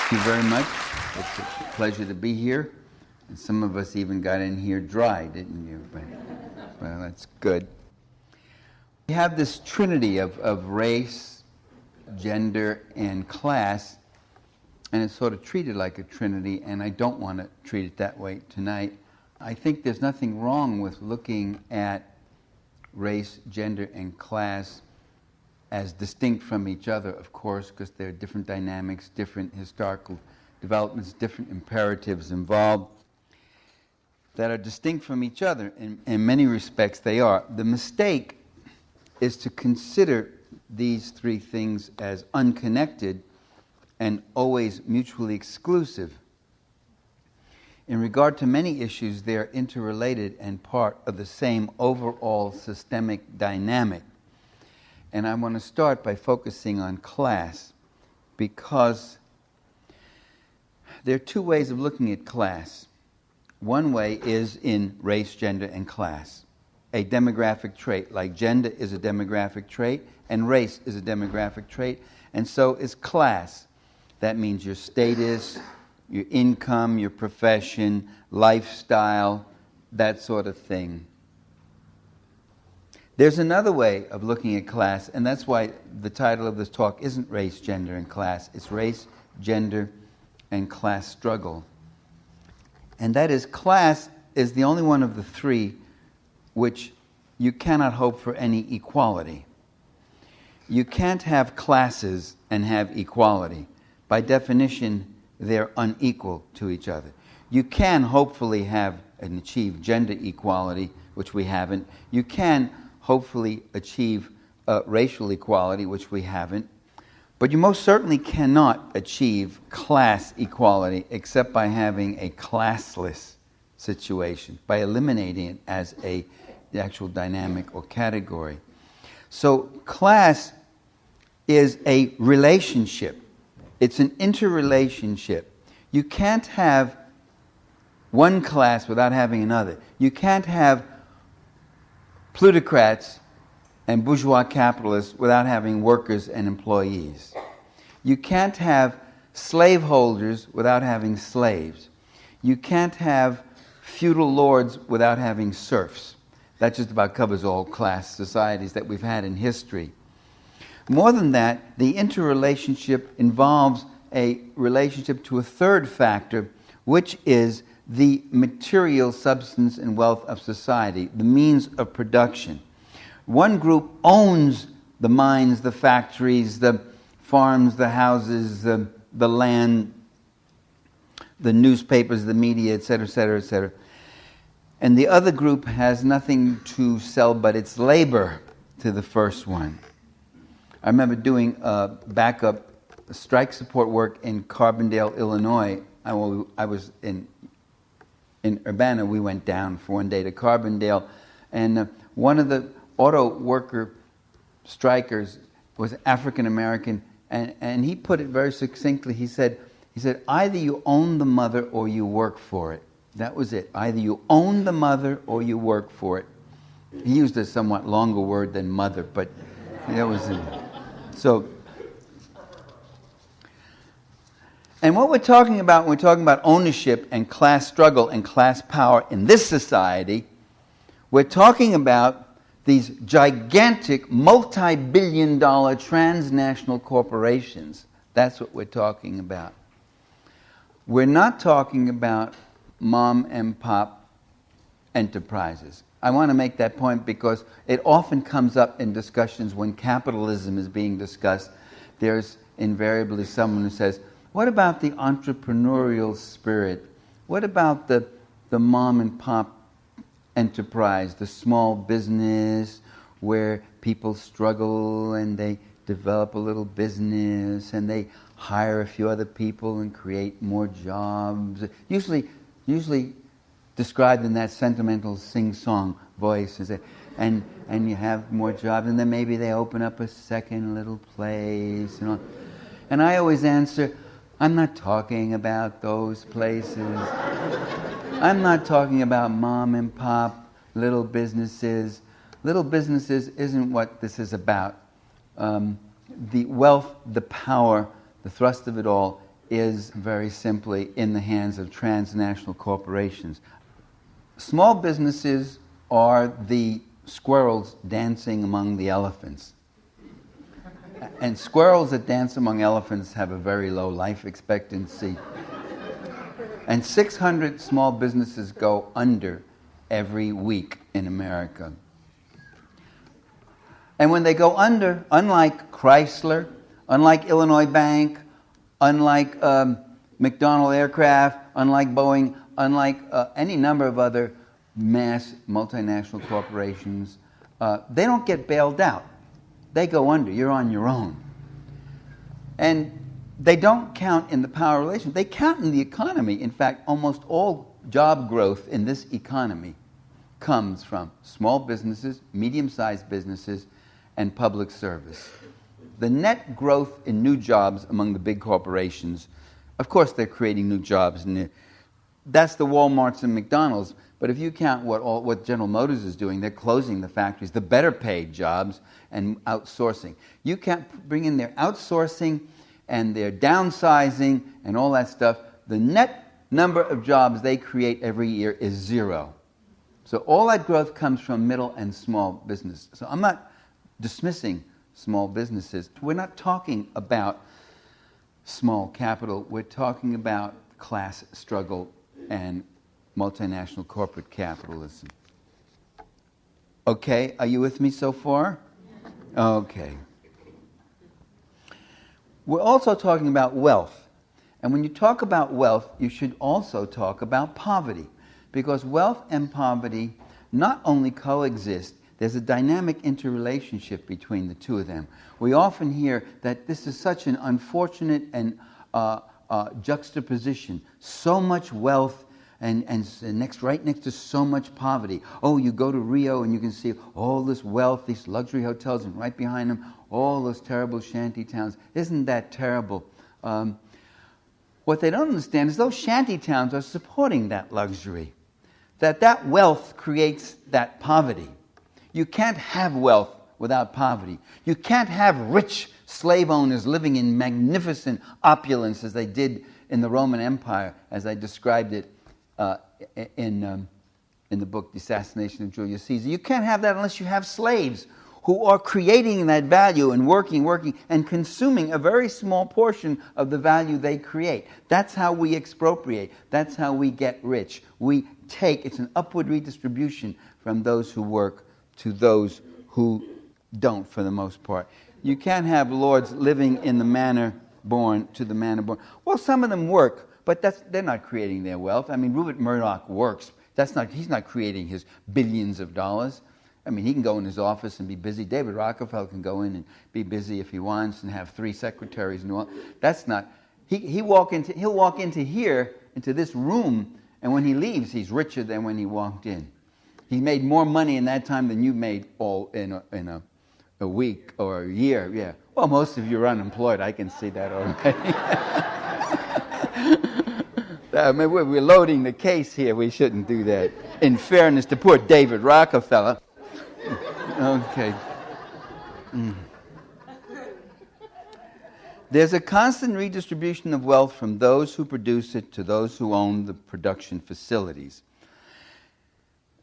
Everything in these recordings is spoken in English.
Thank you very much. It's a pleasure to be here. And some of us even got in here dry, didn't you? But, well, that's good. We have this trinity of race, gender, and class, and it's sort of treated like a trinity, and I don't want to treat it that way tonight. I think there's nothing wrong with looking at race, gender, and class as distinct from each other, of course, because there are different dynamics, different historical developments, different imperatives involved that are distinct from each other. In many respects, they are. The mistake is to consider these three things as unconnected and always mutually exclusive. In regard to many issues, they are interrelated and part of the same overall systemic dynamic. And I want to start by focusing on class, because there are two ways of looking at class. One way is in race, gender, and class. A demographic trait, like gender is a demographic trait, and race is a demographic trait, and so is class. That means your status, your income, your profession, lifestyle, that sort of thing. There's another way of looking at class, and that's why the title of this talk isn't Race, Gender, and Class. It's Race, Gender, and Class Struggle. And that is, class is the only one of the three which you cannot hope for any equality. You can't have classes and have equality. By definition, they're unequal to each other. You can hopefully have and achieve gender equality, which we haven't. You can hopefully achieve racial equality, which we haven't. But you most certainly cannot achieve class equality except by having a classless situation, by eliminating it as the actual dynamic or category. So class is a relationship. It's an interrelationship. You can't have one class without having another. You can't have plutocrats and bourgeois capitalists without having workers and employees. You can't have slaveholders without having slaves. You can't have feudal lords without having serfs. That just about covers all class societies that we've had in history. More than that, the interrelationship involves a relationship to a third factor, which is the material substance and wealth of society, the means of production. One group owns the mines, the factories, the farms, the houses, the land, the newspapers, the media, etc., etc., etc. And the other group has nothing to sell but its labor to the first one. I remember doing backup strike support work in Carbondale, Illinois. I was in Urbana. We went down for one day to Carbondale, and one of the auto worker strikers was African American, and he put it very succinctly. He said, either you own the mother or you work for it. That was it. Either you own the mother or you work for it. He used a somewhat longer word than mother, but that was it. So, and what we're talking about when we're talking about ownership and class struggle and class power in this society, we're talking about these gigantic, multi-billion-dollar transnational corporations. That's what we're talking about. We're not talking about mom and pop enterprises. I want to make that point because it often comes up in discussions when capitalism is being discussed. There's invariably someone who says, what about the entrepreneurial spirit? What about the mom and pop enterprise, the small business where people struggle and they develop a little business and they hire a few other people and create more jobs? Usually described in that sentimental sing-song voice, and you have more jobs, and then maybe they open up a second little place, and all. And I always answer, I'm not talking about those places. I'm not talking about mom and pop, little businesses. Little businesses isn't what this is about. The wealth, the power, the thrust of it all is very simply in the hands of transnational corporations. Small businesses are the squirrels dancing among the elephants. And squirrels that dance among elephants have a very low life expectancy. And 600 small businesses go under every week in America. And when they go under, unlike Chrysler, unlike Illinois Bank, unlike McDonnell Aircraft, unlike Boeing, unlike any number of other mass multinational corporations, they don't get bailed out. They go under. You're on your own. And they don't count in the power relation. They count in the economy. In fact, almost all job growth in this economy comes from small businesses, medium-sized businesses, and public service. The net growth in new jobs among the big corporations, of course they're creating new jobs, and that's the Walmarts and McDonald's. But if you count what General Motors is doing, they're closing the factories, the better paid jobs, and outsourcing. You can't bring in their outsourcing and their downsizing and all that stuff. The net number of jobs they create every year is zero. So all that growth comes from middle and small business. So I'm not dismissing small businesses. We're not talking about small capital. We're talking about class struggle and multinational corporate capitalism. Okay, are you with me so far? Okay. We're also talking about wealth. And when you talk about wealth, you should also talk about poverty. Because wealth and poverty not only coexist, there's a dynamic interrelationship between the two of them. We often hear that this is such an unfortunate and juxtaposition. So much wealth and right next to so much poverty. Oh, you go to Rio and you can see all this wealth, these luxury hotels, and right behind them, all those terrible shanty towns. Isn't that terrible? What they don't understand is those shanty towns are supporting that luxury. That wealth creates that poverty. You can't have wealth without poverty. You can't have rich slave owners living in magnificent opulence as they did in the Roman Empire, as I described it in the book The Assassination of Julius Caesar. You can't have that unless you have slaves who are creating that value and working, and consuming a very small portion of the value they create. That's how we expropriate. That's how we get rich. We take, it's an upward redistribution from those who work to those who don't, for the most part. You can't have lords living in the manner born to the manner born. Well, some of them work, but they're not creating their wealth. I mean, Rupert Murdoch works. He's not creating his billions of dollars. I mean, he can go in his office and be busy. David Rockefeller can go in and be busy if he wants and have 3 secretaries and all. That's not. He'll walk into here, into this room, and when he leaves, he's richer than when he walked in. He made more money in that time than you made all in a week or a year. Yeah. Well, most of you are unemployed. I can see that already. We're loading the case here. We shouldn't do that. In fairness to poor David Rockefeller. Okay. There's a constant redistribution of wealth from those who produce it to those who own the production facilities.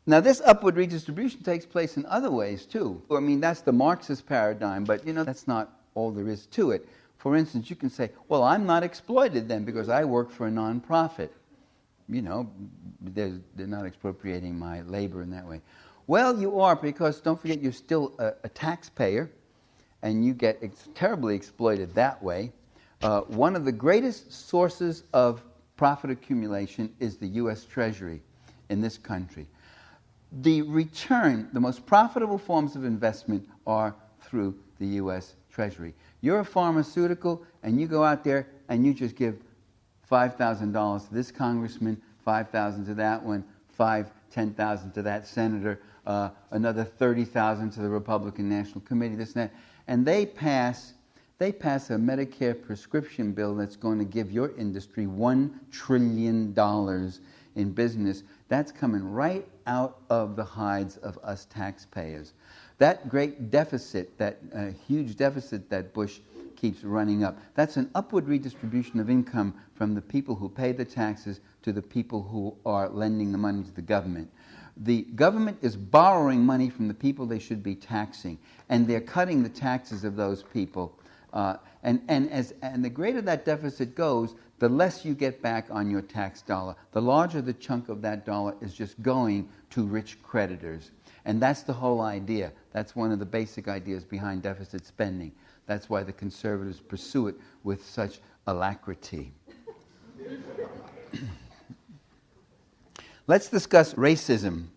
Now, this upward redistribution takes place in other ways, too. I mean, that's the Marxist paradigm, but, that's not all there is to it. For instance, you can say, well, I'm not exploited then because I work for a nonprofit. They're not expropriating my labor in that way. Well, you are, because don't forget you're still a taxpayer, and you get terribly exploited that way. One of the greatest sources of profit accumulation is the U.S. Treasury in this country. The return, the most profitable forms of investment are through the U.S. Treasury. You're a pharmaceutical, and you go out there and you just give $5,000 to this congressman, $5,000 to that one, $10,000 to that senator, another $30,000 to the Republican National Committee, this and that, and they pass a Medicare prescription bill that's going to give your industry $1 trillion in business. That's coming right out of the hides of us taxpayers. That great deficit, that huge deficit that Bush keeps running up, that's an upward redistribution of income from the people who pay the taxes to the people who are lending the money to the government. The government is borrowing money from the people they should be taxing, and they're cutting the taxes of those people. And the greater that deficit goes, the less you get back on your tax dollar. The larger the chunk of that dollar is just going to rich creditors. And that's the whole idea. That's one of the basic ideas behind deficit spending. That's why the conservatives pursue it with such alacrity. Let's discuss racism.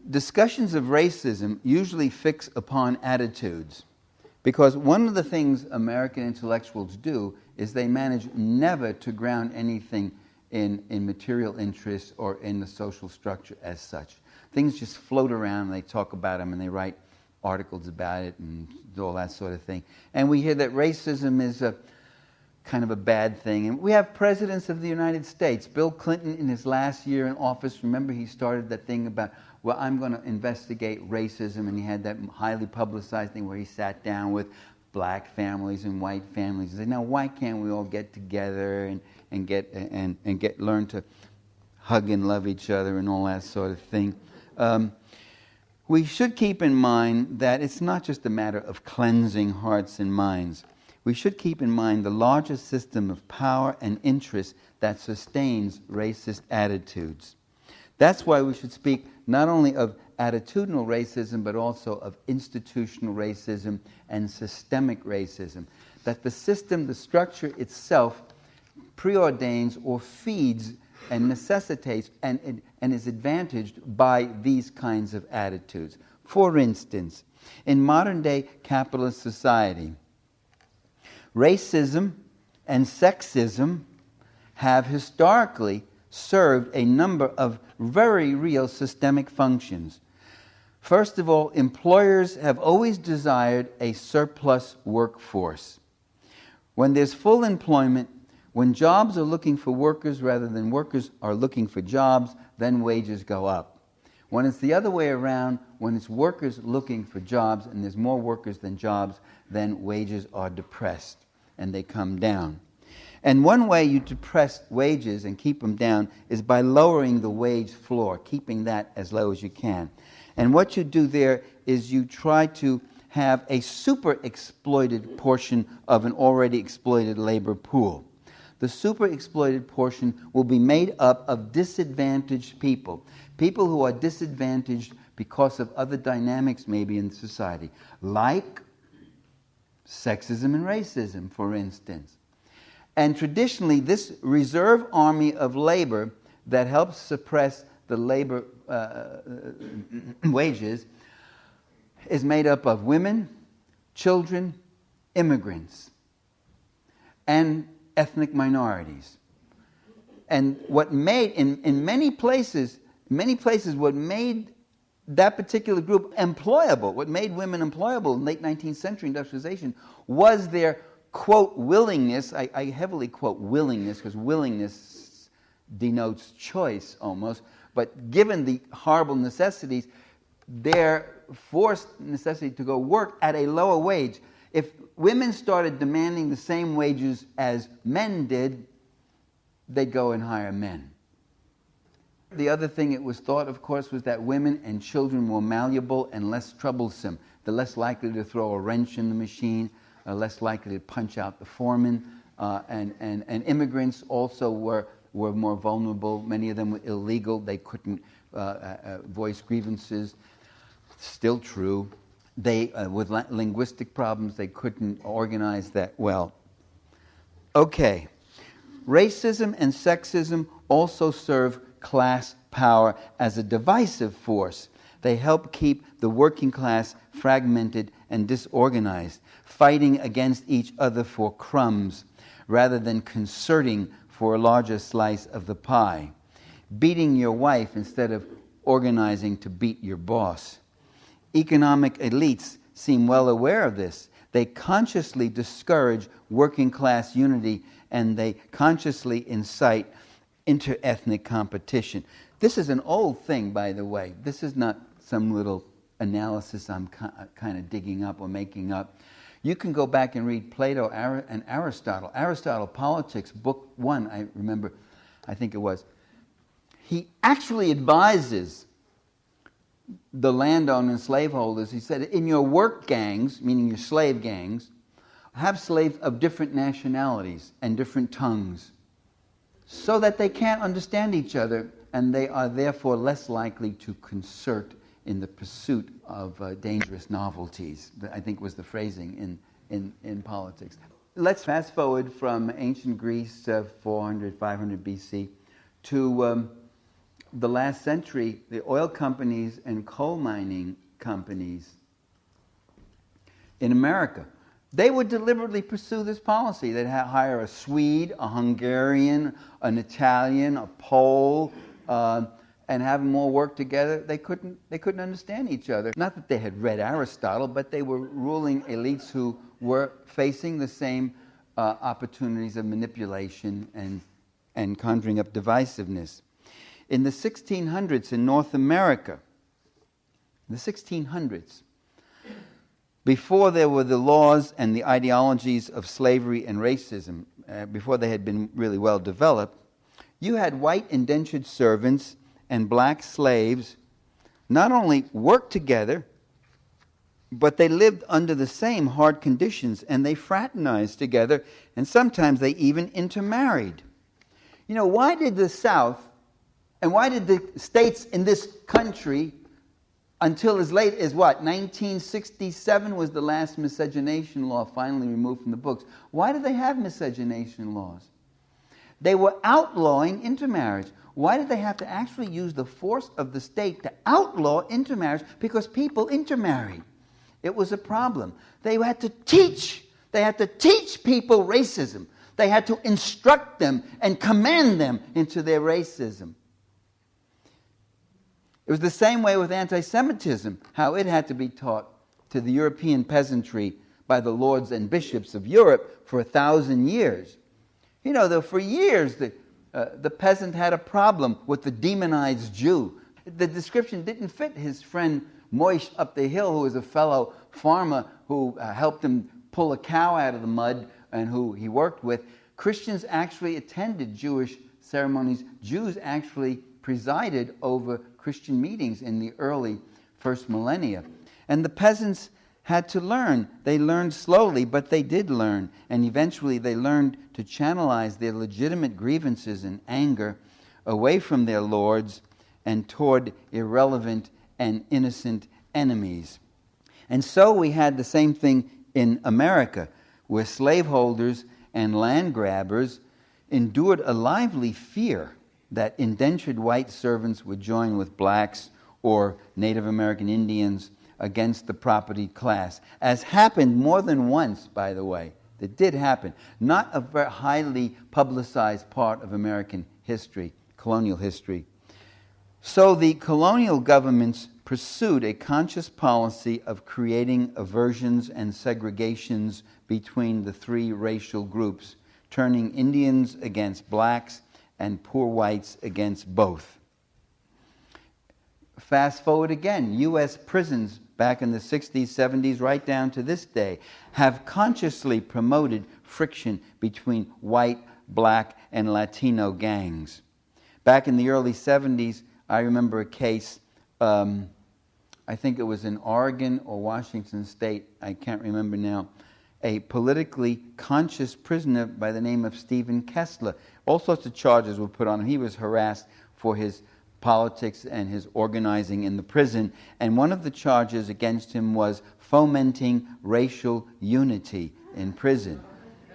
Discussions of racism usually fix upon attitudes, because one of the things American intellectuals do is they manage never to ground anything in material interests or in the social structure as such. Things just float around, and they talk about them, and they write articles about it and all that sort of thing. And we hear that racism is a kind of a bad thing. And we have presidents of the United States. Bill Clinton, in his last year in office, remember he started that thing about, well, I'm going to investigate racism, and he had that highly publicized thing where he sat down with black families and white families and said, now why can't we all get together and learn to hug and love each other and all that sort of thing. We should keep in mind that it's not just a matter of cleansing hearts and minds. We should keep in mind the larger system of power and interest that sustains racist attitudes. That's why we should speak not only of attitudinal racism, but also of institutional racism and systemic racism. That the system, the structure itself, preordains or feeds and necessitates and is advantaged by these kinds of attitudes. For instance, in modern-day capitalist society, racism and sexism have historically served a number of very real systemic functions. First of all, employers have always desired a surplus workforce. When there's full employment, when jobs are looking for workers rather than workers are looking for jobs, then wages go up. When it's the other way around, when it's workers looking for jobs and there's more workers than jobs, then wages are depressed and they come down. And one way you depress wages and keep them down is by lowering the wage floor, keeping that as low as you can. And what you do there is you try to have a super exploited portion of an already exploited labor pool. The super exploited portion will be made up of disadvantaged people, people who are disadvantaged because of other dynamics maybe in society, like sexism and racism, for instance. And traditionally, this reserve army of labor that helps suppress the labor wages is made up of women, children, immigrants, and ethnic minorities. And what made, in many places, what made that particular group employable, what made women employable in late 19th century industrialization, was their, quote, willingness. I heavily quote willingness, because willingness denotes choice almost. But given the horrible necessities, their forced necessity to go work at a lower wage. If women started demanding the same wages as men did, they'd go and hire men. The other thing it was thought, of course, was that women and children were malleable and less troublesome. They're less likely to throw a wrench in the machine, less likely to punch out the foreman, and immigrants also were more vulnerable. Many of them were illegal. They couldn't voice grievances. Still true. They, with linguistic problems, they couldn't organize that well. Okay. Racism and sexism also serve class power as a divisive force. They help keep the working class fragmented and disorganized, fighting against each other for crumbs rather than concerting for a larger slice of the pie. Beating your wife instead of organizing to beat your boss. Economic elites seem well aware of this. They consciously discourage working class unity, and they consciously incite inter-ethnic competition. This is an old thing, by the way. This is not some little analysis I'm kind of digging up or making up. You can go back and read Plato and Aristotle. Aristotle, Politics, Book 1, I remember, I think it was. He actually advises the landowner and slaveholders. He said, in your work gangs, meaning your slave gangs, have slaves of different nationalities and different tongues, so that they can't understand each other, and they are therefore less likely to concert in the pursuit of dangerous novelties. I think was the phrasing in politics. Let's fast forward from ancient Greece, 400, 500 BC, to the last century. The oil companies and coal mining companies in America, they would deliberately pursue this policy. They'd hire a Swede, a Hungarian, an Italian, a Pole, and have them all work together. They couldn't understand each other. Not that they had read Aristotle, but they were ruling elites who were facing the same opportunities of manipulation and conjuring up divisiveness. In the 1600s in North America, the 1600s, before there were the laws and the ideologies of slavery and racism, before they had been really well developed, you had white indentured servants and black slaves not only worked together, but they lived under the same hard conditions, and they fraternized together, and sometimes they even intermarried. You know, why did the South, and why did the states in this country, until as late as what, 1967 was the last miscegenation law finally removed from the books. Why did they have miscegenation laws? They were outlawing intermarriage. Why did they have to actually use the force of the state to outlaw intermarriage? Because people intermarried. It was a problem. They had to teach. They had to teach people racism. They had to instruct them and command them into their racism. It was the same way with anti-Semitism, how it had to be taught to the European peasantry by the lords and bishops of Europe for 1,000 years. You know, for years, the peasant had a problem with the demonized Jew. The description didn't fit his friend Moish up the hill, who was a fellow farmer who helped him pull a cow out of the mud and who he worked with. Christians actually attended Jewish ceremonies. Jews actually presided over Christian meetings in the early first millennia. And the peasants had to learn. They learned slowly, but they did learn. And eventually they learned to channelize their legitimate grievances and anger away from their lords and toward irrelevant and innocent enemies. And so we had the same thing in America, where slaveholders and land grabbers endured a lively fear that indentured white servants would join with blacks or Native American Indians against the propertied class, as happened more than once, by the way. It did happen. Not a very highly publicized part of American history, colonial history. So the colonial governments pursued a conscious policy of creating aversions and segregations between the three racial groups, turning Indians against blacks and poor whites against both. Fast forward again, U.S. prisons back in the 60s, 70s, right down to this day, have consciously promoted friction between white, black, and Latino gangs. Back in the early 70s, I remember a case, I think it was in Oregon or Washington State, I can't remember now, a politically conscious prisoner by the name of Stephen Kessler. All sorts of charges were put on him. He was harassed for his politics and his organizing in the prison, and one of the charges against him was fomenting racial unity in prison.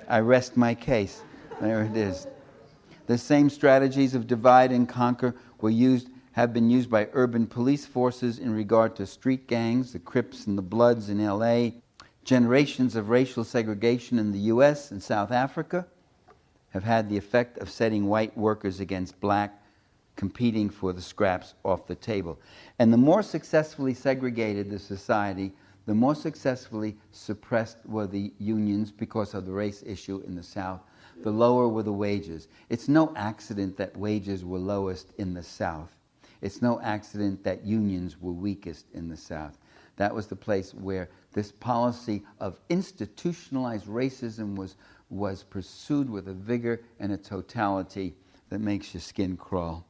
I rest my case. There it is. The same strategies of divide and conquer have been used by urban police forces in regard to street gangs, the Crips and the Bloods in L.A. Generations of racial segregation in the U.S. and South Africa have had the effect of setting white workers against black, competing for the scraps off the table. And the more successfully segregated the society, the more successfully suppressed were the unions because of the race issue in the South. The lower were the wages. It's no accident that wages were lowest in the South. It's no accident that unions were weakest in the South. That was the place where this policy of institutionalized racism was pursued with a vigor and a totality that makes your skin crawl.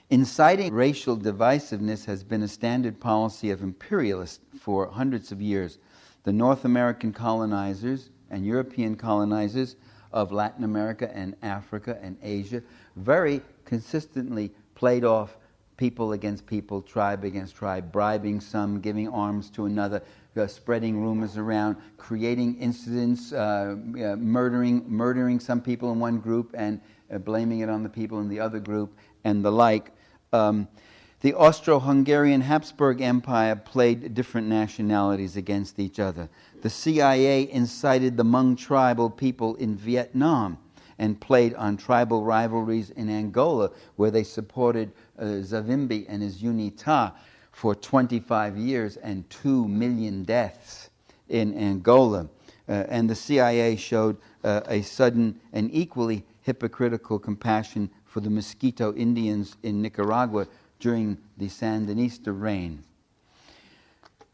Inciting racial divisiveness has been a standard policy of imperialists for hundreds of years. The North American colonizers and European colonizers of Latin America and Africa and Asia very consistently played off people against people, tribe against tribe, bribing some, giving arms to another, spreading rumors around, creating incidents, murdering some people in one group and blaming it on the people in the other group, and the like. The Austro-Hungarian Habsburg Empire played different nationalities against each other. The CIA incited the Hmong tribal people in Vietnam and played on tribal rivalries in Angola, where they supported Savimbi and his UNITA for 25 years and 2 million deaths in Angola. And the CIA showed a sudden and equally hypocritical compassion for the Mosquito Indians in Nicaragua during the Sandinista reign.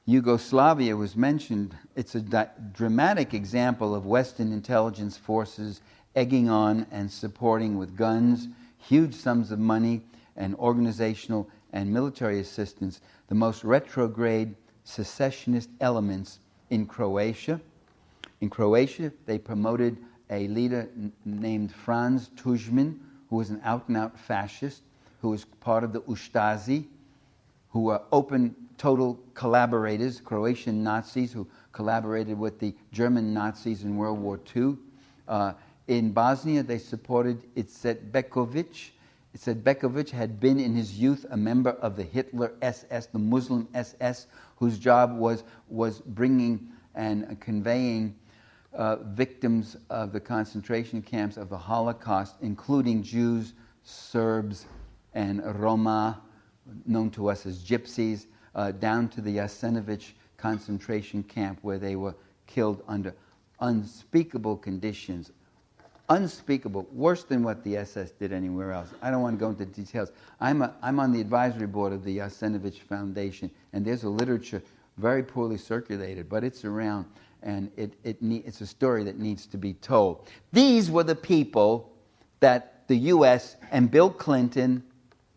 Yugoslavia was mentioned. It's a dramatic example of Western intelligence forces egging on and supporting with guns, huge sums of money, and organizational and military assistance the most retrograde secessionist elements in Croatia. In Croatia, they promoted a leader named Franz Tuđman, who was an out-and-out fascist, who was part of the Ustasi, who were open, total collaborators, Croatian Nazis who collaborated with the German Nazis in World War II. In Bosnia, they supported Izetbegovic. Izetbegovic had been in his youth a member of the Hitler SS, the Muslim SS, whose job was bringing and conveying victims of the concentration camps of the Holocaust, including Jews, Serbs, and Roma, known to us as gypsies, down to the Jasenovac concentration camp, where they were killed under unspeakable conditions. Unspeakable, worse than what the SS did anywhere else. I don't want to go into details. I'm on the advisory board of the Jasenovac Foundation, and there's a literature very poorly circulated, but it's around, and it's a story that needs to be told. These were the people that the U.S. and Bill Clinton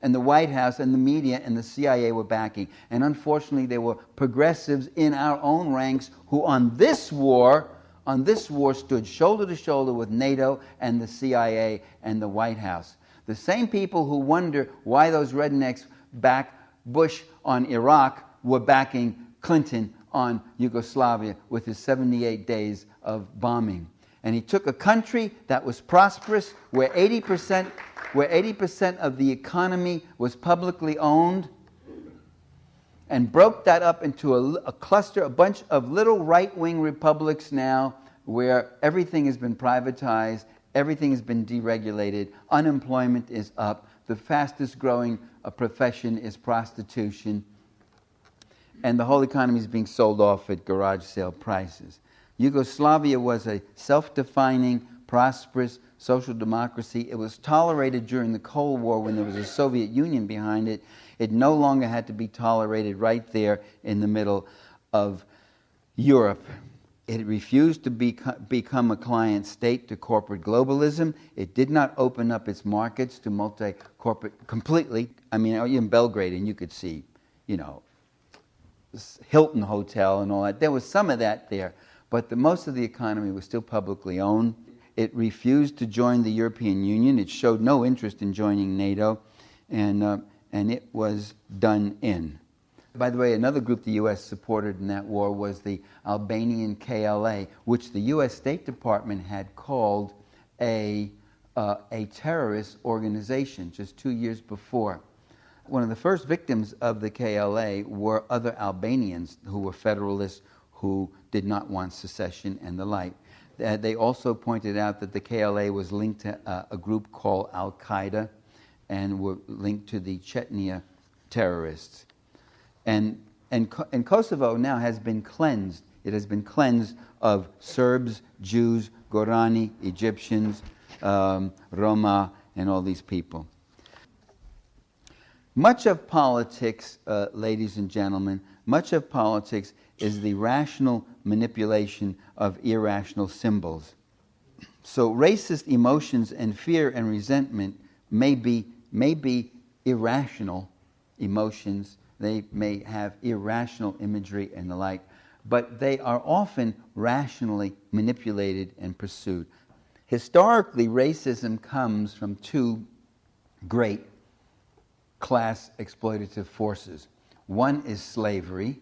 and the White House and the media and the CIA were backing. And unfortunately, there were progressives in our own ranks who on this war stood shoulder to shoulder with NATO and the CIA and the White House. The same people who wonder why those rednecks back Bush on Iraq were backing Clinton on Yugoslavia with his 78 days of bombing. And he took a country that was prosperous, where 80% of the economy was publicly owned, and broke that up into a cluster, a bunch of little right-wing republics now, where everything has been privatized, everything has been deregulated, unemployment is up, the fastest growing profession is prostitution, and the whole economy is being sold off at garage sale prices. Yugoslavia was a self-defining, prosperous social democracy. It was tolerated during the Cold War when there was a Soviet Union behind it. It no longer had to be tolerated right there in the middle of Europe. It refused to become a client state to corporate globalism. It did not open up its markets to multi-corporate completely. I mean, in Belgrade, and you could see, Hilton Hotel and all that. There was some of that there, but most of the economy was still publicly owned. It refused to join the European Union. It showed no interest in joining NATO, and it was done in. By the way, another group the U.S. supported in that war was the Albanian KLA, which the U.S. State Department had called a terrorist organization just 2 years before. One of the first victims of the KLA were other Albanians who were federalists who did not want secession and the like. They also pointed out that the KLA was linked to a group called Al-Qaeda and were linked to the Chechnya terrorists. And Kosovo now has been cleansed. It has been cleansed of Serbs, Jews, Gorani, Egyptians, Roma, and all these people. Much of politics, ladies and gentlemen, much of politics is the rational manipulation of irrational symbols. So racist emotions and fear and resentment may be irrational emotions. They may have irrational imagery and the like, but they are often rationally manipulated and pursued. Historically, racism comes from two great class exploitative forces. One is slavery.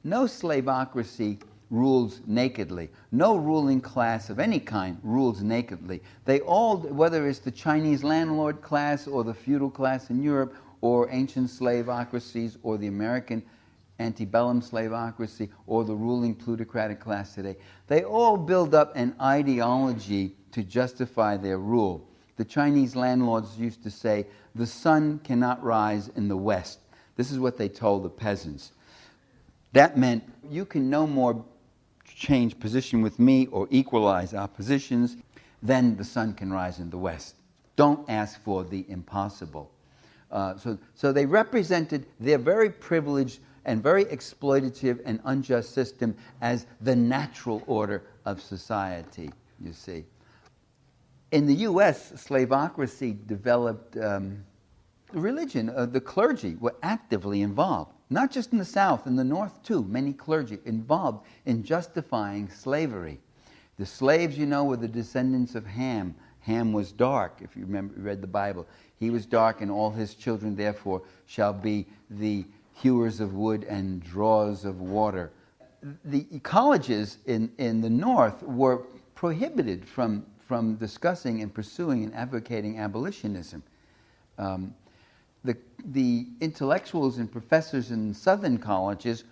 No slaveocracy rules nakedly. No ruling class of any kind rules nakedly. They all, whether it's the Chinese landlord class or the feudal class in Europe or ancient slaveocracies or the American antebellum slaveocracy or the ruling plutocratic class today, they all build up an ideology to justify their rule. The Chinese landlords used to say, the sun cannot rise in the west. This is what they told the peasants. That meant you can no more change position with me or equalize our positions than the sun can rise in the west. Don't ask for the impossible. So they represented their very privileged and very exploitative and unjust system as the natural order of society, you see. In the U.S., slaveocracy developed religion. The clergy were actively involved, not just in the South, in the North too, many clergy involved in justifying slavery. The slaves, you know, were the descendants of Ham. Ham was dark, if you remember, you read the Bible. He was dark, and all his children, therefore, shall be the hewers of wood and drawers of water. The colleges in the North were prohibited from discussing and pursuing and advocating abolitionism. The intellectuals and professors in Southern colleges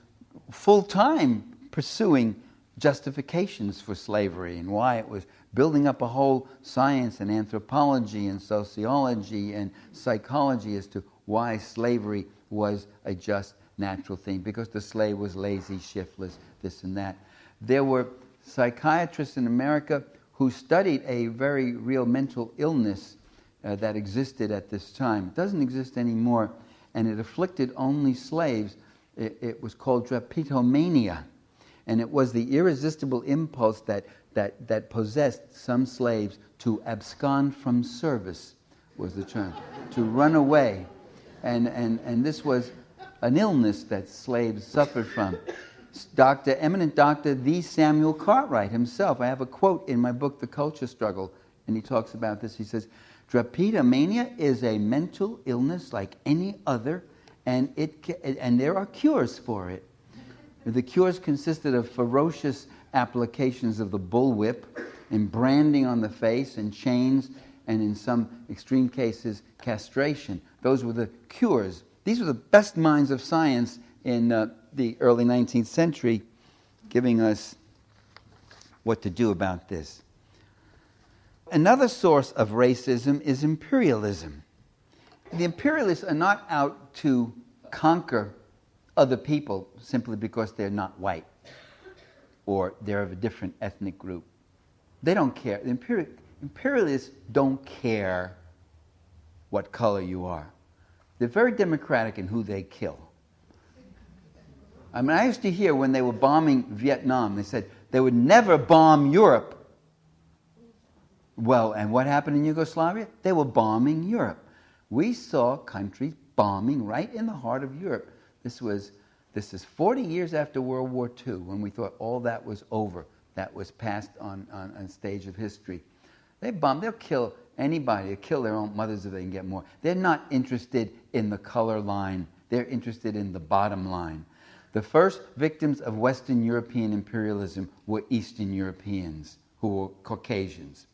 full-time pursuing justifications for slavery and why it was building up a whole science and anthropology and sociology and psychology as to why slavery was a just natural thing, because the slave was lazy, shiftless, this and that. There were psychiatrists in America who studied a very real mental illness that existed at this time. It doesn't exist anymore, and it afflicted only slaves. It was called drapetomania, and it was the irresistible impulse that possessed some slaves to abscond from service, was the term, to run away. And this was an illness that slaves suffered from. Eminent Dr. The Samuel Cartwright himself, I have a quote in my book, The Culture Struggle, and he talks about this. He says, drapetomania is a mental illness like any other, and there are cures for it. The cures consisted of ferocious applications of the bullwhip and branding on the face and chains, and in some extreme cases, castration. Those were the cures. These were the best minds of science in the early 19th century, giving us what to do about this. Another source of racism is imperialism. The imperialists are not out to conquer other people simply because they're not white or they're of a different ethnic group. They don't care. The imperialists don't care what color you are. They're very democratic in who they kill. I mean, I used to hear when they were bombing Vietnam, they said they would never bomb Europe. Well, and what happened in Yugoslavia? They were bombing Europe. We saw countries bombing right in the heart of Europe. This is 40 years after World War II, when we thought all that was over, that was passed on stage of history. They bomb, they'll kill anybody, they'll kill their own mothers if they can get more. They're not interested in the color line, they're interested in the bottom line. The first victims of Western European imperialism were Eastern Europeans, who were Caucasians.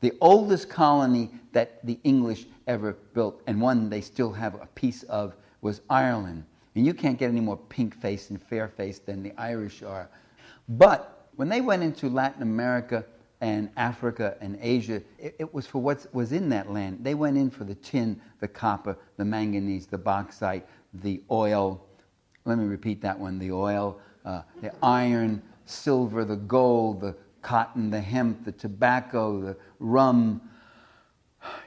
The oldest colony that the English ever built, and one they still have a piece of, was Ireland. And you can't get any more pink-faced and fair-faced than the Irish are. But when they went into Latin America and Africa and Asia, it was for what was in that land. They went in for the tin, the copper, the manganese, the bauxite, the oil. Let me repeat that one. The oil, the iron, silver, the gold, the cotton, the hemp, the tobacco, the rum,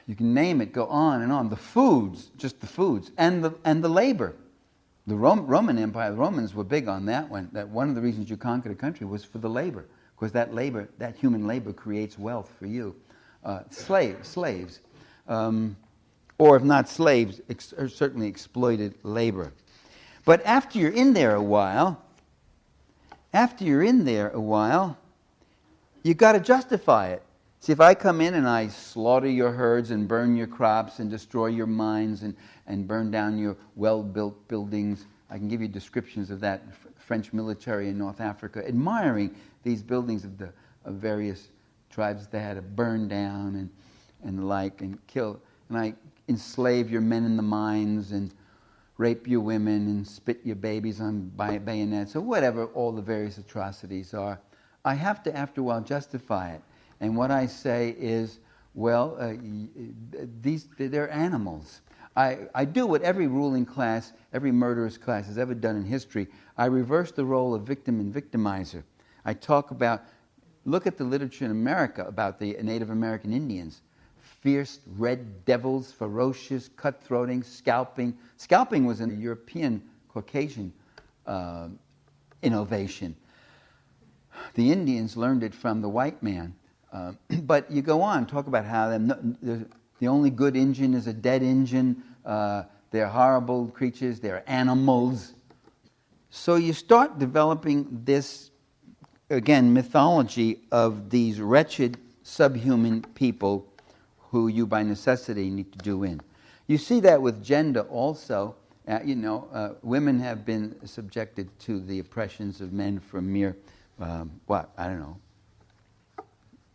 You can name it, go on and on. The foods, just the foods, and the labor. The Roman Empire, the Romans were big on that one. That one of the reasons you conquered a country was for the labor, because that labor, that human labor, creates wealth for you. Slaves, or if not slaves, certainly exploited labor. But after you're in there a while, you got to justify it. See, if I come in and I slaughter your herds and burn your crops and destroy your mines and burn down your well-built buildings, I can give you descriptions of that. French military in North Africa admiring these buildings of various tribes they had to burn down and the like and kill. And I enslave your men in the mines and rape your women and spit your babies on bayonets or whatever all the various atrocities are. I have to, after a while, justify it. And what I say is, well, they're animals. I do what every ruling class, every murderous class has ever done in history. I reverse the role of victim and victimizer. I talk about, look at the literature in America about the Native American Indians. Fierce, red devils, ferocious, cutthroating, scalping. Scalping was a European, Caucasian innovation. The Indians learned it from the white man. But you go on, talk about how the only good Indian is a dead Indian. They're horrible creatures. They're animals. So you start developing this, again, mythology of these wretched, subhuman people who you by necessity need to do in. You see that with gender also. Women have been subjected to the oppressions of men for mere,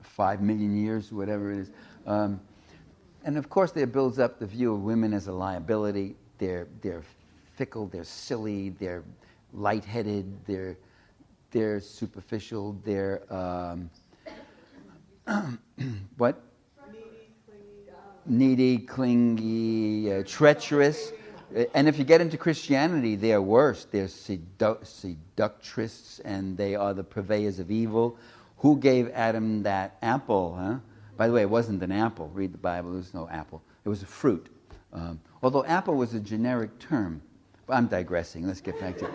5 million years, whatever it is. And of course there builds up the view of women as a liability. They're fickle, they're silly, they're lightheaded, they're superficial, they're what? Needy, clingy, treacherous. And if you get into Christianity, they're worse. They're seductrices, and they are the purveyors of evil. Who gave Adam that apple, huh? By the way, it wasn't an apple. Read the Bible. There was no apple. It was a fruit. Although apple was a generic term. But I'm digressing. Let's get back to it.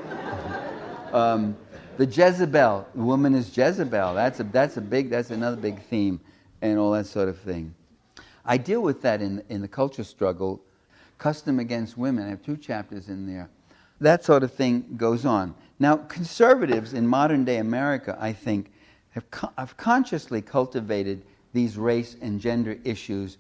The Jezebel. The woman is Jezebel. That's another big theme, and all that sort of thing. I deal with that in the culture struggle. Custom against women. I have 2 chapters in there. That sort of thing goes on. Now, conservatives in modern-day America, I think, have consciously cultivated these race and gender issues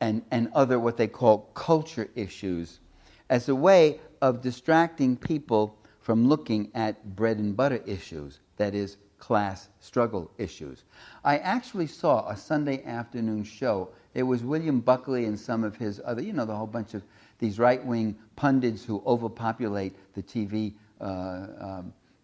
and other what they call culture issues as a way of distracting people from looking at bread and butter issues, that is, class struggle issues. I actually saw a Sunday afternoon show. It was William Buckley and some of his other, the whole bunch of these right-wing pundits who overpopulate the TV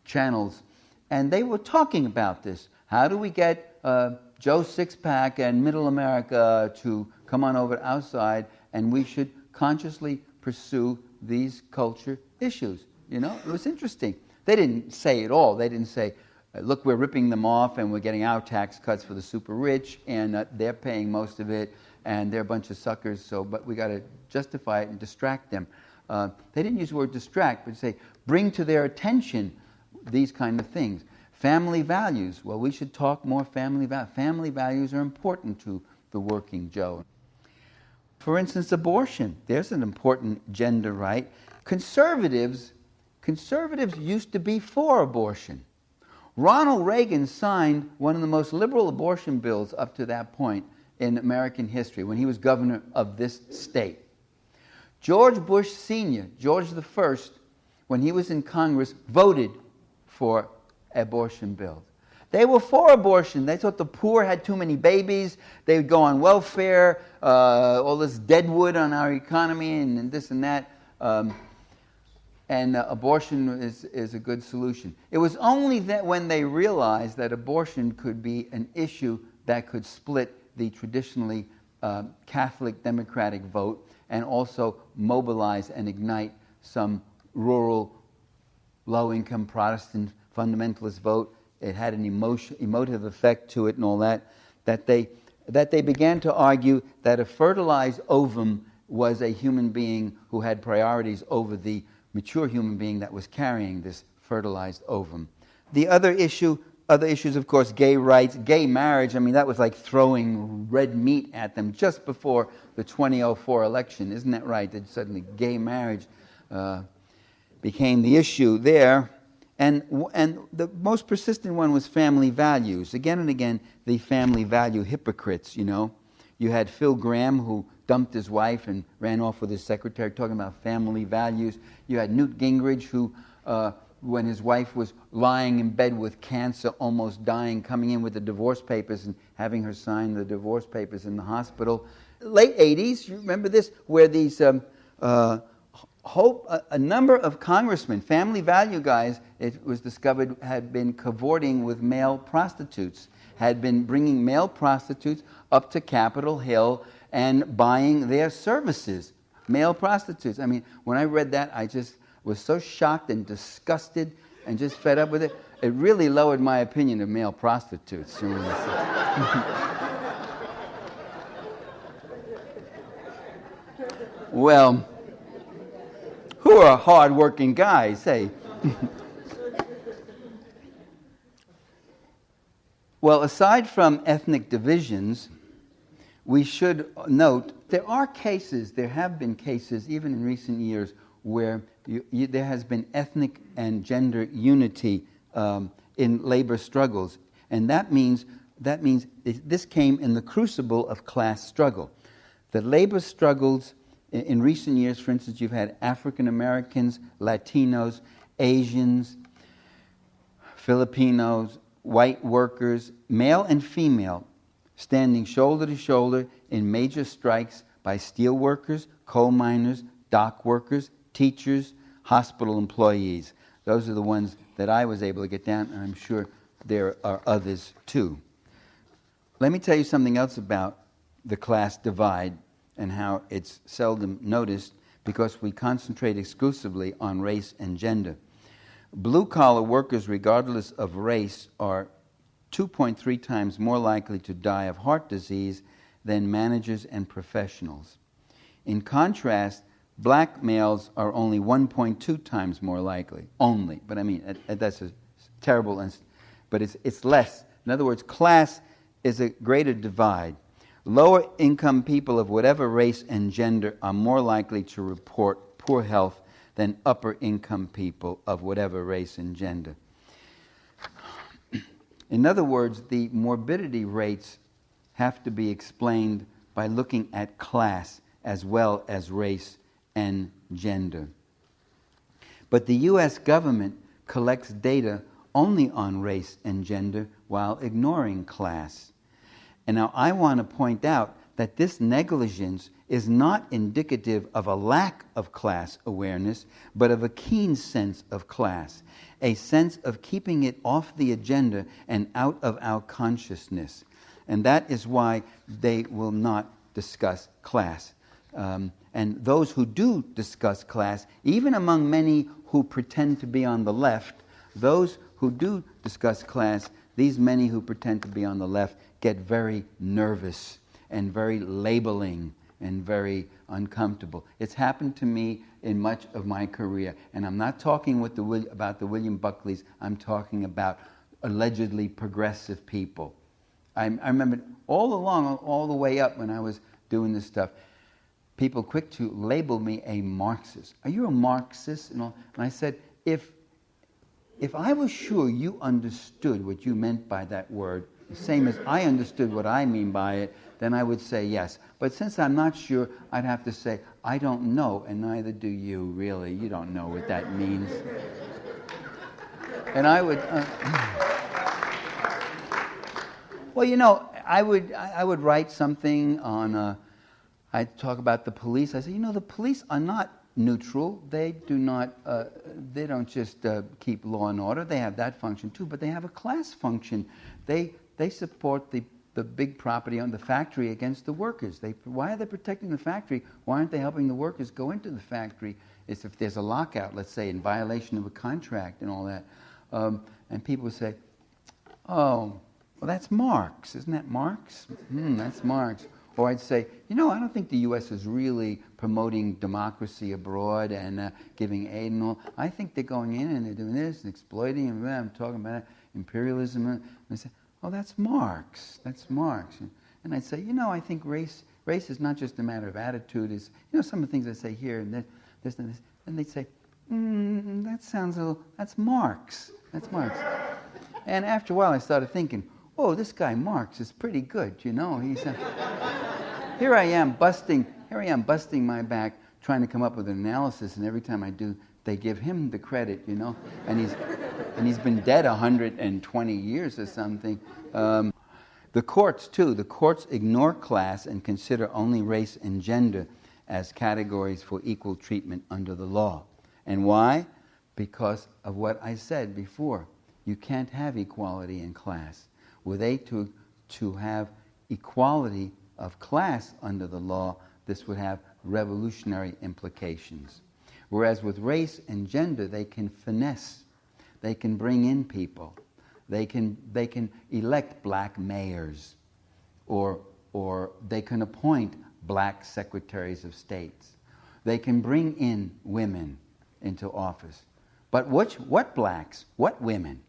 channels. And they were talking about this. How do we get Joe Sixpack and Middle America to come on over outside, and we should consciously pursue these culture issues? It was interesting. They didn't say it all. They didn't say, look, we're ripping them off and we're getting our tax cuts for the super rich, and they're paying most of it, and they're a bunch of suckers, but we got to justify it and distract them. They didn't use the word distract, but say, bring to their attention these kind of things. Family values. Well, we should talk more family values. Family values are important to the working Joe. For instance, abortion. There's an important gender right. Conservatives used to be for abortion. Ronald Reagan signed one of the most liberal abortion bills up to that point in American history when he was governor of this state. George Bush Sr., George the First, when he was in Congress, voted for abortion bills. They were for abortion. They thought the poor had too many babies. They would go on welfare, all this deadwood on our economy and this and that. And abortion is a good solution. It was only that when they realized that abortion could be an issue that could split the traditionally Catholic Democratic vote and also mobilize and ignite some rural, low-income Protestant fundamentalist vote. It had an emotive effect to it and all that they that they began to argue that a fertilized ovum was a human being who had priorities over the mature human being that was carrying this fertilized ovum. The other issues, of course, gay rights, gay marriage. I mean, that was like throwing red meat at them just before the 2004 election. Isn't that right? That suddenly gay marriage became the issue there. And the most persistent one was family values. Again and again, the family value hypocrites, you know. You had Phil Graham, who dumped his wife and ran off with his secretary, talking about family values. You had Newt Gingrich, who, when his wife was lying in bed with cancer, almost dying, coming in with the divorce papers and having her sign the divorce papers in the hospital. Late 80s, you remember this, where these a number of congressmen, family value guys, it was discovered, had been cavorting with male prostitutes, had been bringing male prostitutes up to Capitol Hill and buying their services. Male prostitutes. I mean, when I read that, I just was so shocked and disgusted and just fed up with it. It really lowered my opinion of male prostitutes. Well, who are hard-working guys, hey? Well, aside from ethnic divisions, we should note there have been cases, even in recent years, where there has been ethnic and gender unity in labor struggles. And that means this came in the crucible of class struggle. The labor struggles in recent years, for instance, you've had African Americans, Latinos, Asians, Filipinos, white workers, male and female, standing shoulder to shoulder in major strikes by steel workers, coal miners, dock workers, teachers, hospital employees. Those are the ones that I was able to get down, and I'm sure there are others too. Let me tell you something else about the class divide and how it's seldom noticed because we concentrate exclusively on race and gender. Blue-collar workers, regardless of race, are 2.3 times more likely to die of heart disease than managers and professionals. In contrast, black males are only 1.2 times more likely. Only. But I mean, that's a terrible, but it's less. In other words, class is a greater divide. Lower income people of whatever race and gender are more likely to report poor health than upper income people of whatever race and gender. In other words, the morbidity rates have to be explained by looking at class as well as race and gender. But the U.S. government collects data only on race and gender while ignoring class. And now I want to point out that this negligence is not indicative of a lack of class awareness, but of a keen sense of class, a sense of keeping it off the agenda and out of our consciousness. And that is why they will not discuss class. And those who do discuss class, even among many who pretend to be on the left, those who do discuss class, these many who pretend to be on the left, get very nervous and very labeling and very uncomfortable. It's happened to me in much of my career. And I'm not talking about the William Buckleys. I'm talking about allegedly progressive people. I remember all along, all the way up when I was doing this stuff, people quick to label me a Marxist. Are you a Marxist? And I said, if I was sure you understood what you meant by that word, the same as I understood what I mean by it, then I would say yes. But since I'm not sure, I'd have to say, I don't know, and neither do you, really. You don't know what that means. And I would... well, you know, I would write something on... I'd talk about the police. I say, you know, the police are not neutral. They do not... they don't just keep law and order. They have that function too, but they have a class function. They support the big property on the factory against the workers. Why are they protecting the factory? Why aren't they helping the workers go into the factory? It's if there's a lockout, let's say, in violation of a contract and all that. And people say, oh, well, that's Marx. Isn't that Marx? That's Marx. Or I'd say, I don't think the U.S. is really promoting democracy abroad and giving aid and all. I think they're going in and they're doing this and exploiting, and I'm talking about imperialism. And I say, oh, that's Marx. That's Marx. And I'd say, I think race is not just a matter of attitude. It's, some of the things I say here and this and this. And they'd say, that sounds a little, that's Marx. That's Marx. And after a while I started thinking, oh, this guy Marx is pretty good, He's here I am busting my back trying to come up with an analysis, and every time I do, they give him the credit, and he's been dead 120 years or something. The courts ignore class and consider only race and gender as categories for equal treatment under the law. And why? Because of what I said before. You can't have equality in class. Were they to have equality of class under the law, this would have revolutionary implications. Whereas with race and gender, they can finesse. They can bring in people. They can elect black mayors, or they can appoint black secretaries of states. They can bring in women into office. But what blacks? What women?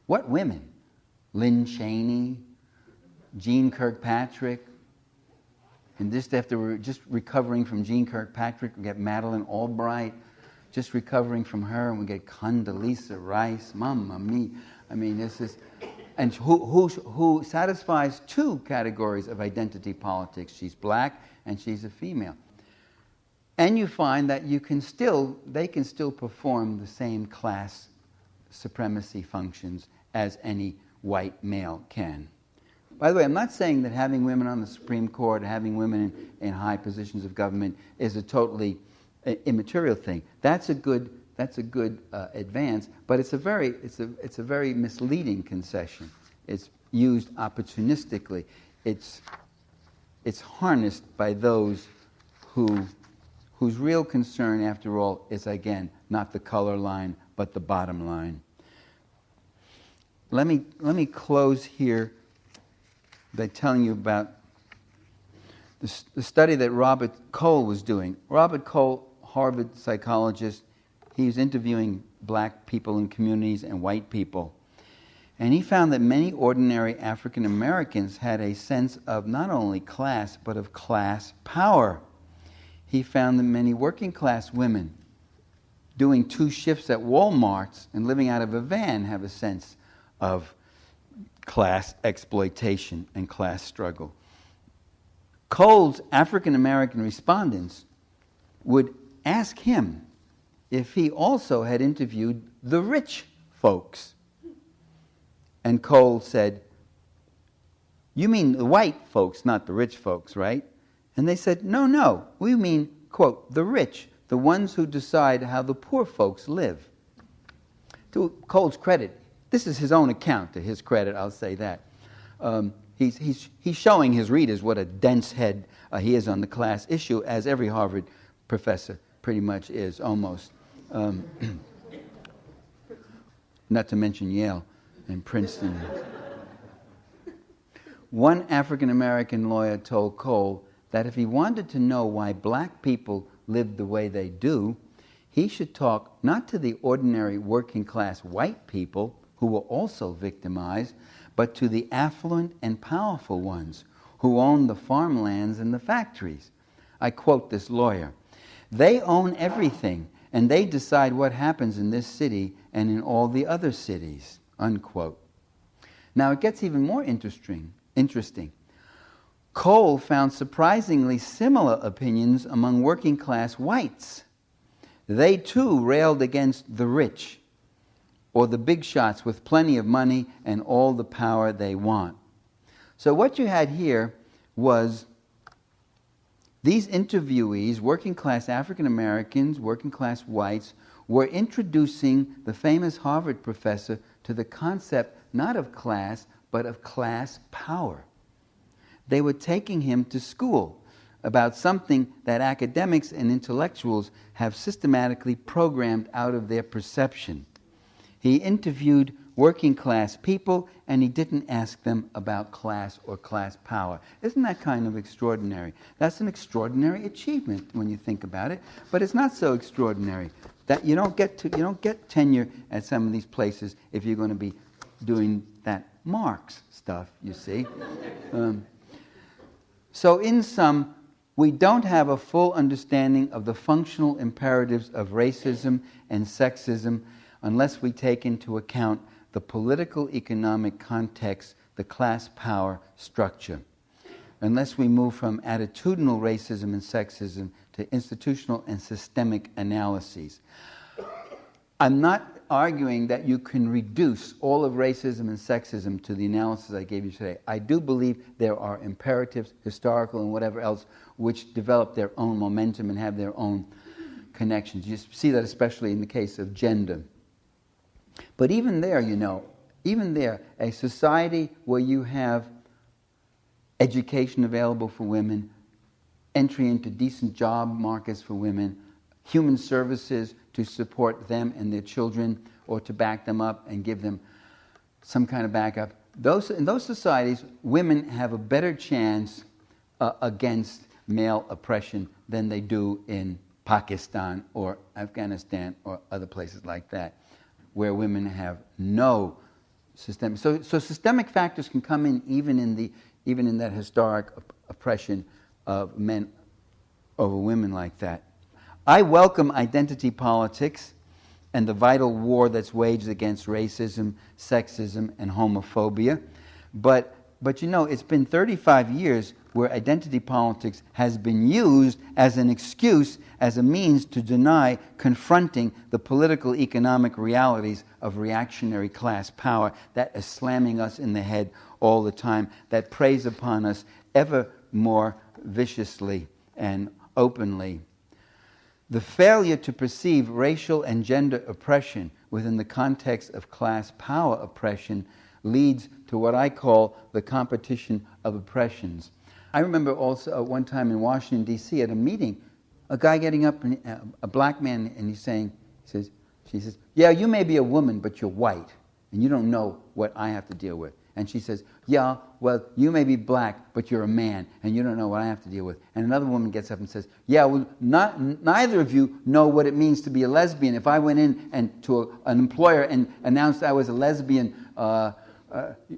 What women? Lynn Cheney, Jean Kirkpatrick, and just after we're just recovering from Jean Kirkpatrick, we get Madeleine Albright, just recovering from her, and we get Condoleezza Rice. Mamma mia! I mean, this is, and who satisfies two categories of identity politics? She's black and she's a female. And you find that they can still perform the same class supremacy functions as any white male can. By the way, I'm not saying that having women on the Supreme Court, having women in high positions of government is a totally immaterial thing. That's a good advance, but it's a very misleading concession. It's used opportunistically. It's harnessed by those whose real concern, after all, is again not the color line but the bottom line. Let me close here by telling you about the study that Robert Cole was doing. Robert Cole, Harvard psychologist, he was interviewing black people in communities and white people. And he found that many ordinary African Americans had a sense of not only class, but of class power. He found that many working class women doing 2 shifts at Walmart's and living out of a van have a sense of class exploitation and class struggle. Cole's African American respondents would ask him if he also had interviewed the rich folks. And Cole said, "You mean the white folks, not the rich folks, right?" And they said, No, we mean, quote, the rich, the ones who decide how the poor folks live. To Cole's credit, this is his own account. To his credit, I'll say that. He's showing his readers what a dense head he is on the class issue, as every Harvard professor pretty much is, almost. Not to mention Yale and Princeton. One African-American lawyer told Cole that if he wanted to know why black people lived the way they do, he should talk not to the ordinary working-class white people who were also victimized, but to the affluent and powerful ones who own the farmlands and the factories. I quote this lawyer, "They own everything, and they decide what happens in this city and in all the other cities," unquote. Now it gets even more interesting. Cole found surprisingly similar opinions among working-class whites. They too railed against the rich, or the big shots with plenty of money and all the power they want. So what you had here was these interviewees, working-class African Americans, working-class whites, were introducing the famous Harvard professor to the concept not of class, but of class power. They were taking him to school about something that academics and intellectuals have systematically programmed out of their perception. He interviewed working class people, and he didn't ask them about class or class power. Isn't that kind of extraordinary? That's an extraordinary achievement when you think about it, but it's not so extraordinary. That you don't get tenure at some of these places if you're going to be doing that Marx stuff, you see. So in sum, we don't have a full understanding of the functional imperatives of racism and sexism unless we take into account the political economic context, the class power structure. Unless we move from attitudinal racism and sexism to institutional and systemic analyses. I'm not arguing that you can reduce all of racism and sexism to the analysis I gave you today. I do believe there are imperatives, historical and whatever else, which develop their own momentum and have their own connections. You see that especially in the case of gender. But even there, even there, a society where you have education available for women, entry into decent job markets for women, human services to support them and their children or to back them up and give them some kind of backup. In those societies, women have a better chance against male oppression than they do in Pakistan or Afghanistan or other places like that, where women have no systemic. So systemic factors can come in even in that historic oppression of men over women like that. I welcome identity politics and the vital war that's waged against racism, sexism, and homophobia. But it's been 35 years where identity politics has been used as an excuse, as a means to deny confronting the political economic realities of reactionary class power that is slamming us in the head all the time, that preys upon us ever more viciously and openly. The failure to perceive racial and gender oppression within the context of class power oppression leads to what I call the competition of oppressions. I remember also one time in Washington, D.C. at a meeting, a guy getting up, a black man, and she says, yeah, you may be a woman, but you're white, and you don't know what I have to deal with. And she says, yeah, well, you may be black, but you're a man, and you don't know what I have to deal with. And another woman gets up and says, yeah, well, neither of you know what it means to be a lesbian. If I went in and to an employer and announced I was a lesbian,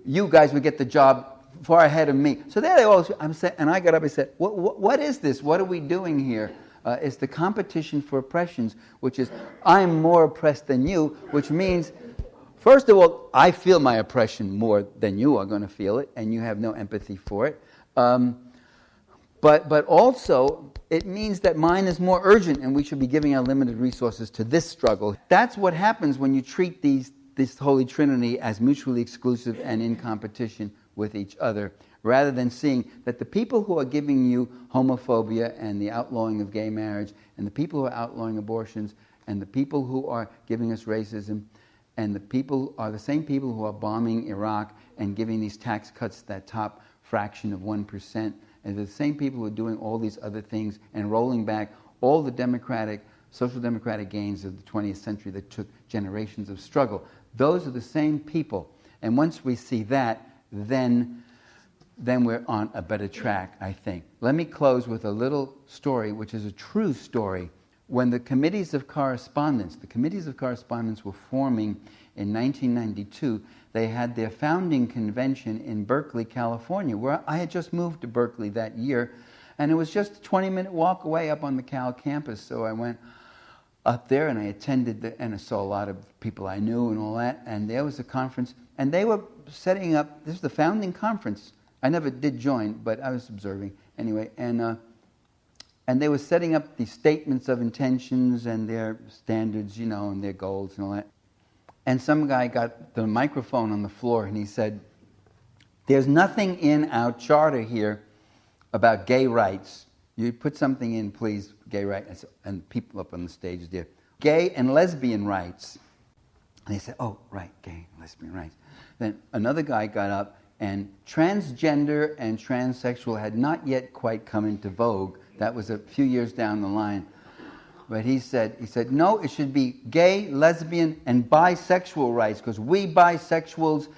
you guys would get the job far ahead of me. So there they all, and I got up and said, what is this? What are we doing here? It's the competition for oppressions, which is, I'm more oppressed than you, which means, first of all, I feel my oppression more than you are going to feel it, and you have no empathy for it. But also, it means that mine is more urgent, and we should be giving our limited resources to this struggle. That's what happens when you treat this Holy Trinity as mutually exclusive and in competition with each other, rather than seeing that the people who are giving you homophobia and the outlawing of gay marriage, and the people who are outlawing abortions, and the people who are giving us racism, and the people are the same people who are bombing Iraq and giving these tax cuts to that top fraction of 1%, and the same people who are doing all these other things and rolling back all the social democratic gains of the 20th century that took generations of struggle. Those are the same people. And once we see that, then we're on a better track, I think. Let me close with a little story, which is a true story. When the committees of correspondence were forming in 1992, they had their founding convention in Berkeley, California, where I had just moved to Berkeley that year, and it was just a 20-minute walk away up on the Cal campus. So I went up there and I attended, and I saw a lot of people I knew and all that, and there was a conference, and they were setting up, this is the founding conference. I never did join, but I was observing anyway, and they were setting up these statements of intentions and their standards, and their goals and all that. And some guy got the microphone on the floor and he said, there's nothing in our charter here about gay rights. You put something in, please, gay rights. And people up on the stage there, gay and lesbian rights. And they said, oh, right, gay and lesbian rights. Then another guy got up, and transgender and transsexual had not yet quite come into vogue. That was a few years down the line. But he said, no, it should be gay, lesbian, and bisexual rights, because we bisexuals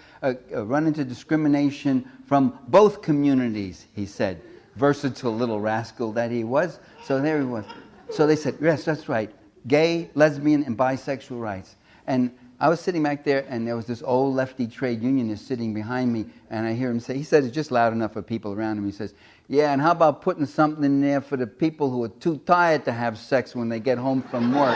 run into discrimination from both communities, he said. Versatile little rascal that he was. So there he was. So they said, yes, that's right. Gay, lesbian, and bisexual rights. And I was sitting back there, and there was this old lefty trade unionist sitting behind me, and I hear him say, he said it's just loud enough for people around him. He says, yeah, and how about putting something in there for the people who are too tired to have sex when they get home from work?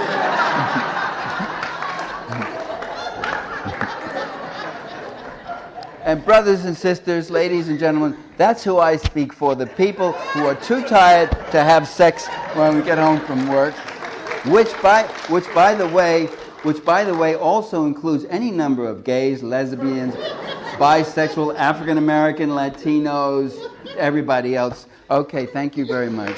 And brothers and sisters, ladies and gentlemen, that's who I speak for, the people who are too tired to have sex when we get home from work, which by the way also includes any number of gays, lesbians, bisexual, African American, Latinos, everybody else. Okay, thank you very much.